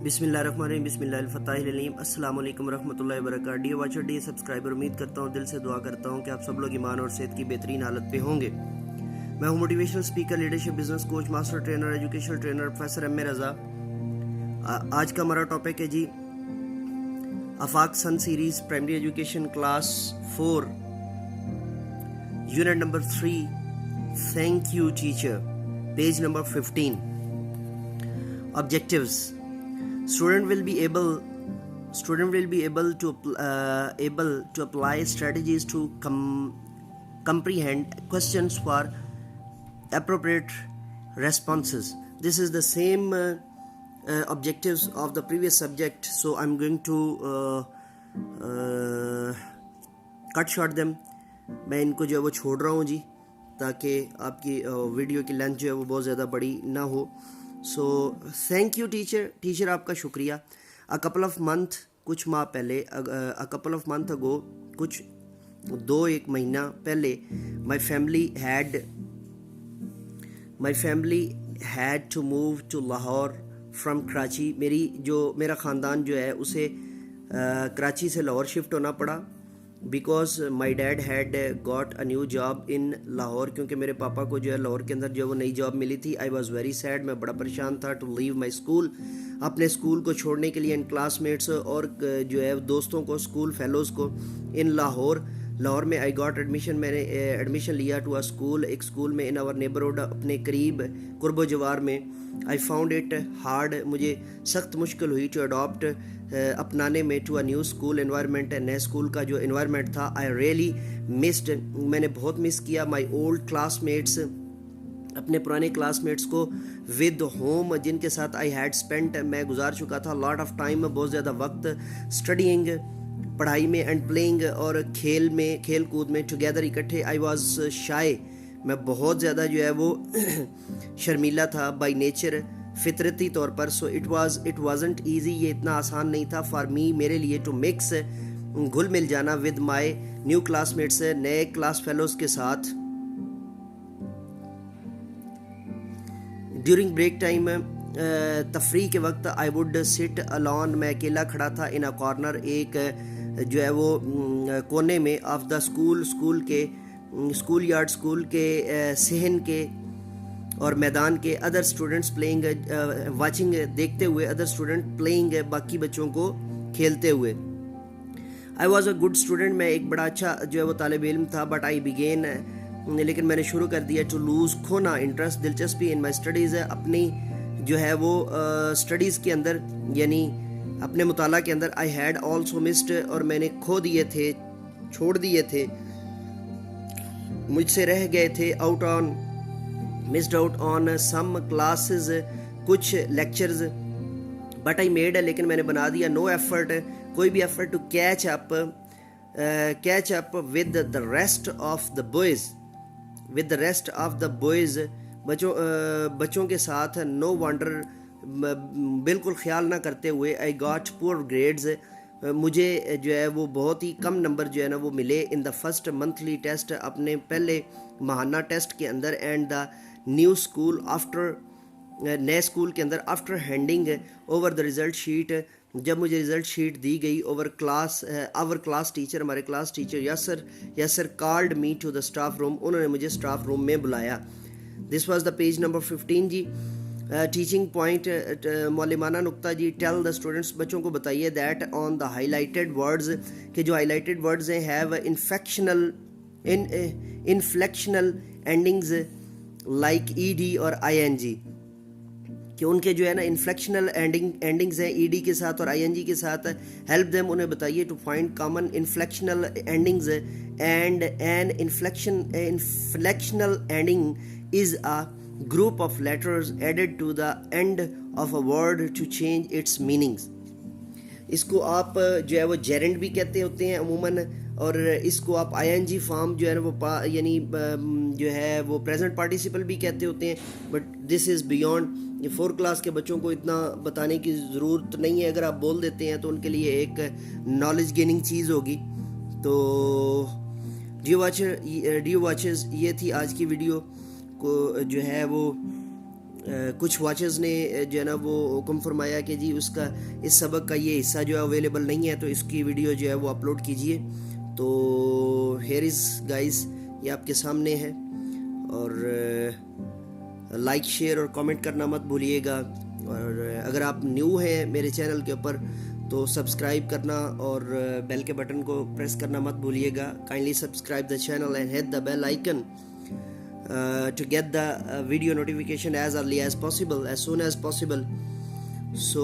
बिस्मिल्लाहिर्रहमानिर्रहीम बिस्मिल्लाहिल-फताहिल-अलीम। अस्सलाम वालेकुम रहमतुल्लाहि वबरकातुहू। डियर वाचर, डियर सब्सक्राइबर, उम्मीद करता हूँ, दिल से दुआ करता हूँ कि आप सब लोग ईमान और सेहत की बेहतरीन हालत पे होंगे। मैं हूँ motivational speaker, leadership, business coach, master trainer, educational trainer professor M A Raza. आज का हमारा टॉपिक है जी Afaq sun series primary education class 4 unit number 3 thank you teacher, page number 15। Objectives. Student will be able to apply strategies to comprehend questions for appropriate responses. This is the same objectives of the previous subject, so I'm going to cut short them. मैं इनको जो है वो छोड़ रहा हूँ जी, ताकि आपकी वीडियो की लेंथ जो है वो बहुत ज़्यादा बड़ी ना हो। सो थैंक यू टीचर आपका शुक्रिया। अ कपल ऑफ मंथ, कुछ माह पहले, a couple of month ago, कुछ एक महीना पहले, my family had to move to Lahore from Karachi. मेरा ख़ानदान जो है उसे कराची से लाहौर शिफ्ट होना पड़ा, because my dad had got a new job in Lahore. क्योंकि मेरे पापा को जो है लाहौर के अंदर जो है वो नई जॉब मिली थी। आई वॉज़ वेरी सैड, मैं बड़ा परेशान था टू लीव माई स्कूल, अपने स्कूल को छोड़ने के लिए, इन क्लासमेट्स और जो है दोस्तों को, स्कूल फेलोज़ को इन लाहौर में आई गॉट एडमिशन। मैंने एडमिशन लिया टू अ स्कूल, एक स्कूल में इन आवर नेबरहुड, अपने करीब कुर्बो जवार में। आई फाउंड इट हार्ड, मुझे सख्त मुश्किल हुई टू अडॉप्ट, अपनाने में, to a new school environment. नए स्कूल का जो एनवायरनमेंट था, आई रियली मिस्ड, मैंने बहुत मिस किया माई ओल्ड क्लासमेट्स, अपने पुराने क्लासमेट्स को, विद होम, जिनके साथ आई हैड स्पेंट, मैं गुजार चुका था लॉट ऑफ टाइम, बहुत ज़्यादा वक्त स्टडीइंग, पढ़ाई में, एंड प्लेइंग, और खेल कूद में टुगेदर, इकट्ठे। आई वॉज शाय, मैं बहुत ज़्यादा जो है वो शर्मीला था बाय नेचर, फितरती तौर पर। सो इट वाजंट ईजी, ये इतना आसान नहीं था फॉर मी, मेरे लिए, टू मिक्स, घुल मिल जाना, विद माई न्यू क्लासमेट्स, नए क्लास फेलोज़ के साथ। ड्यूरिंग ब्रेक टाइम, तफरी के वक्त, आई वुड सिट अलॉन, मैं अकेला खड़ा था, इन अ कॉर्नर, एक जो है वो कोने में, of the school yard, school के सहन के और मैदान के, अदर स्टूडेंट्स प्लेइंग, वाचिंग, देखते हुए, अदर स्टूडेंट प्लेइंग, बाकी बच्चों को खेलते हुए। I was a good student, मैं एक बड़ा अच्छा जो है वो तालिब इल्म था, बट आई बिगेन, लेकिन मैंने शुरू कर दिया, टू लूज़, खोना इंटरेस्ट, दिलचस्पी, इन माई स्टडीज़, अपनी जो है वो स्टडीज़ के अंदर, यानी अपने मुताला के अंदर। आई हैड ऑल्सो मिस्ड, और मैंने खो दिए थे, छोड़ दिए थे, मुझसे रह गए थे, missed out on some classes, कुछ लेक्चर्स, बट आई मेड, लेकिन मैंने बना दिया, नो एफर्ट, कोई भी effort, to catch up with the rest of the boys, बच्चों के साथ, नो वंडर, बिल्कुल ख्याल ना करते हुए, आई गॉट पुअर ग्रेड्स, मुझे जो है वो बहुत ही कम नंबर जो है ना वो मिले, in the first monthly test, अपने पहले माहाना टेस्ट के अंदर, and the new school, after, नए स्कूल के अंदर, after handing over the result sheet, जब मुझे रिज़ल्ट शीट दी गई, आवर क्लास टीचर, हमारे class teacher Yasir called me to the staff room, उन्होंने मुझे स्टाफ रूम में बुलाया। This was the page number 15 जी। टीचिंग पॉइंट, मौलिमाना नुक्ता जी, टेल द स्टूडेंट्स, बच्चों को बताइए, that on the highlighted words, कि जो हाईलाइटेड वर्ड्स हैं, have inflectional endings like ED और आईएनजी, कि उनके जो है ना इन्फ्लेक्शनल एंडिंग्स हैं ईडी के साथ और आईएनजी के साथ। हेल्प देम, उन्हें बताइए, to find common inflectional endings, and an inflectional ending is a group of letters added to the end of a word to change its meanings. इसको आप जो है वो जेरेंड भी कहते होते हैं अमूमन, और इसको आप आईएनजी फॉर्म जो है ना वो यानी जो है वो प्रेजेंट पार्टिसिपल भी कहते होते हैं, बट दिस इज़ बियॉन्ड, ये 4 क्लास के बच्चों को इतना बताने की ज़रूरत नहीं है। अगर आप बोल देते हैं तो उनके लिए एक नॉलेज गेनिंग चीज़ होगी। तो डियर वॉचर्स, ये थी आज की वीडियो को जो है वो کچھ واچرز نے جو ہے نا وہ حکم فرمایا کہ جی اس کا اس سبق کا یہ حصہ جو ہے اویلیبل نہیں ہے تو اس کی ویڈیو جو ہے وہ اپلوڈ کیجئے. تو ہیئر از گائز یہ آپ کے سامنے ہے, اور لائک شیئر اور کامنٹ کرنا مت بھولیے گا, اور اگر آپ نیو ہیں میرے چینل کے اوپر تو سبسکرائب کرنا اور بیل کے بٹن کو پریس کرنا مت بھولیے گا. Kindly subscribe the channel and hit the bell icon to get the video notification as early as possible, as soon as possible. So